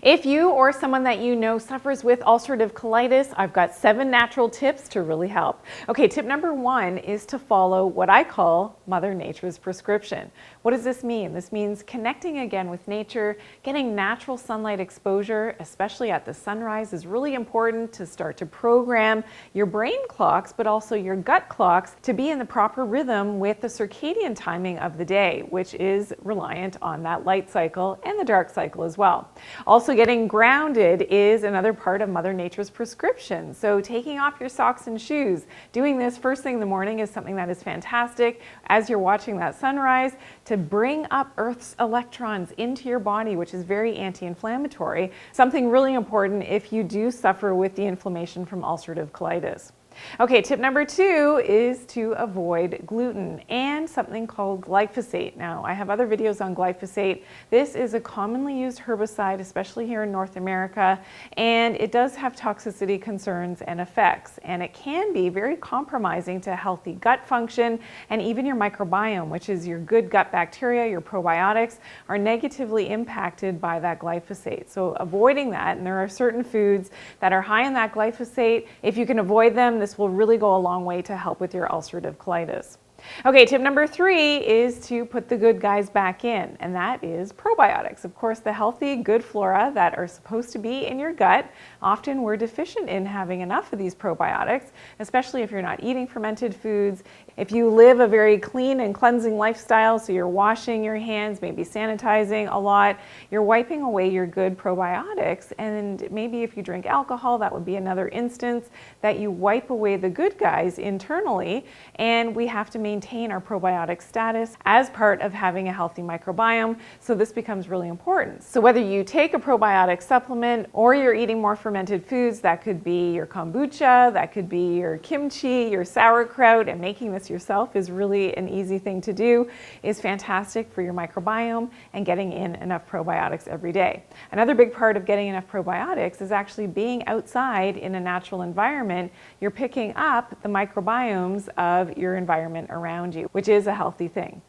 If you or someone that you know suffers with ulcerative colitis, I've got 7 natural tips to really help. Okay, tip number 1 is to follow what I call Mother Nature's prescription. What does this mean? This means connecting again with nature, getting natural sunlight exposure, especially at the sunrise, is really important to start to program your brain clocks, but also your gut clocks to be in the proper rhythm with the circadian timing of the day, which is reliant on that light cycle and the dark cycle as well. Also, getting grounded is another part of Mother Nature's prescription. So taking off your socks and shoes, doing this first thing in the morning is something that is fantastic as you're watching that sunrise to bring up Earth's electrons into your body, which is very anti-inflammatory. Something really important if you do suffer with the inflammation from ulcerative colitis. Okay, tip number 2 is to avoid gluten and something called glyphosate. Now, I have other videos on glyphosate. This is a commonly used herbicide, especially here in North America, and it does have toxicity concerns and effects, and it can be very compromising to healthy gut function, and even your microbiome, which is your good gut bacteria, your probiotics, are negatively impacted by that glyphosate. So avoiding that, and there are certain foods that are high in that glyphosate. If you can avoid them, this will really go a long way to help with your ulcerative colitis. Okay, tip number 3 is to put the good guys back in, and that is probiotics. Of course, the healthy, good flora that are supposed to be in your gut, often we're deficient in having enough of these probiotics, especially if you're not eating fermented foods. If you live a very clean and cleansing lifestyle, so you're washing your hands, maybe sanitizing a lot, you're wiping away your good probiotics, and maybe if you drink alcohol, that would be another instance that you wipe away the good guys internally, and we have to maintain our probiotic status as part of having a healthy microbiome, so this becomes really important. So whether you take a probiotic supplement or you're eating more fermented foods, that could be your kombucha, that could be your kimchi, your sauerkraut, and making this yourself is really an easy thing to do, is fantastic for your microbiome and getting in enough probiotics every day. Another big part of getting enough probiotics is actually being outside in a natural environment. You're picking up the microbiomes of your environment around you, which is a healthy thing.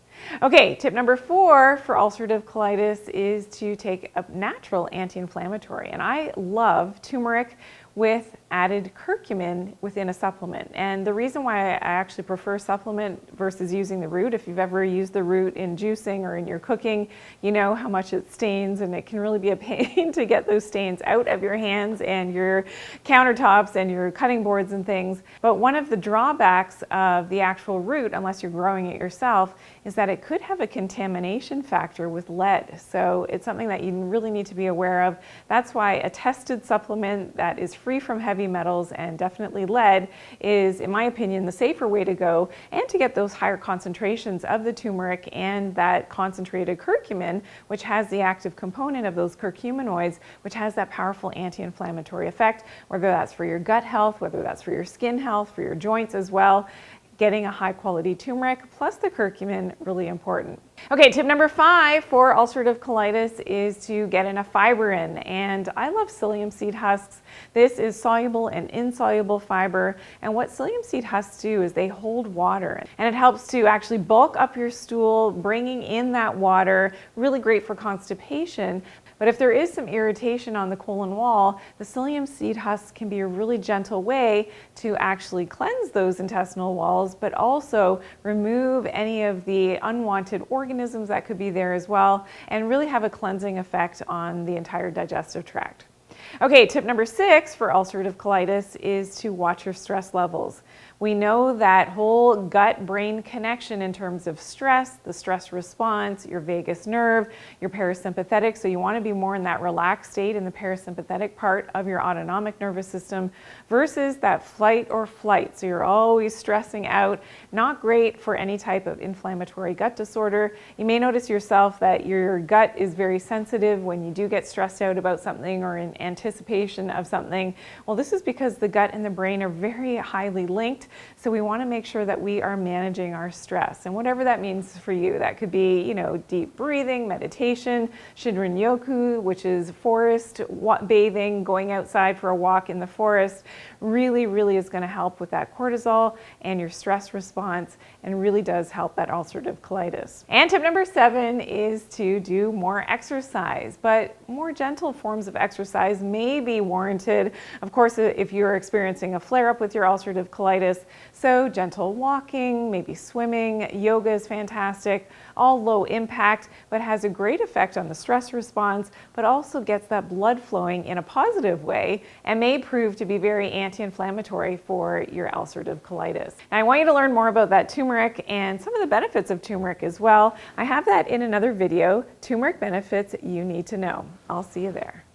Okay, tip number 4 for ulcerative colitis is to take a natural anti-inflammatory, and I love turmeric with added curcumin within a supplement. And the reason why I actually prefer supplement versus using the root, if you've ever used the root in juicing or in your cooking, you know how much it stains, and it can really be a pain to get those stains out of your hands and your countertops and your cutting boards and things. But one of the drawbacks of the actual root, unless you're growing it yourself, is that it could have a contamination factor with lead. So it's something that you really need to be aware of. That's why a tested supplement that is free from heavy metals and definitely lead is, in my opinion, the safer way to go, and to get those higher concentrations of the turmeric and that concentrated curcumin, which has the active component of those curcuminoids, which has that powerful anti-inflammatory effect, whether that's for your gut health, whether that's for your skin health, for your joints as well. Getting a high quality turmeric plus the curcumin, really important. Okay, tip number 5 for ulcerative colitis is to get enough fiber in, and I love psyllium seed husks. This is soluble and insoluble fiber, and what psyllium seed husks do is they hold water, and it helps to actually bulk up your stool, bringing in that water, really great for constipation. But if there is some irritation on the colon wall, the psyllium seed husks can be a really gentle way to actually cleanse those intestinal walls, but also remove any of the unwanted organisms that could be there as well, and really have a cleansing effect on the entire digestive tract. Okay, tip number 6 for ulcerative colitis is to watch your stress levels. We know that whole gut-brain connection in terms of stress, the stress response, your vagus nerve, your parasympathetic, so you want to be more in that relaxed state in the parasympathetic part of your autonomic nervous system versus that flight or flight. So you're always stressing out, not great for any type of inflammatory gut disorder. You may notice yourself that your gut is very sensitive when you do get stressed out about something or in anticipation of something. Well, this is because the gut and the brain are very highly linked heat. So we want to make sure that we are managing our stress, and whatever that means for you. That could be, deep breathing, meditation, Shinrin-yoku, which is forest bathing, going outside for a walk in the forest, really is going to help with that cortisol and your stress response, and really does help that ulcerative colitis. And tip number 7 is to do more exercise, but more gentle forms of exercise may be warranted, of course, if you're experiencing a flare-up with your ulcerative colitis. So gentle walking, maybe swimming, yoga is fantastic, all low impact, but has a great effect on the stress response, but also gets that blood flowing in a positive way and may prove to be very anti-inflammatory for your ulcerative colitis. Now, I want you to learn more about that turmeric and some of the benefits of turmeric as well. I have that in another video, Turmeric Benefits You Need to Know. I'll see you there.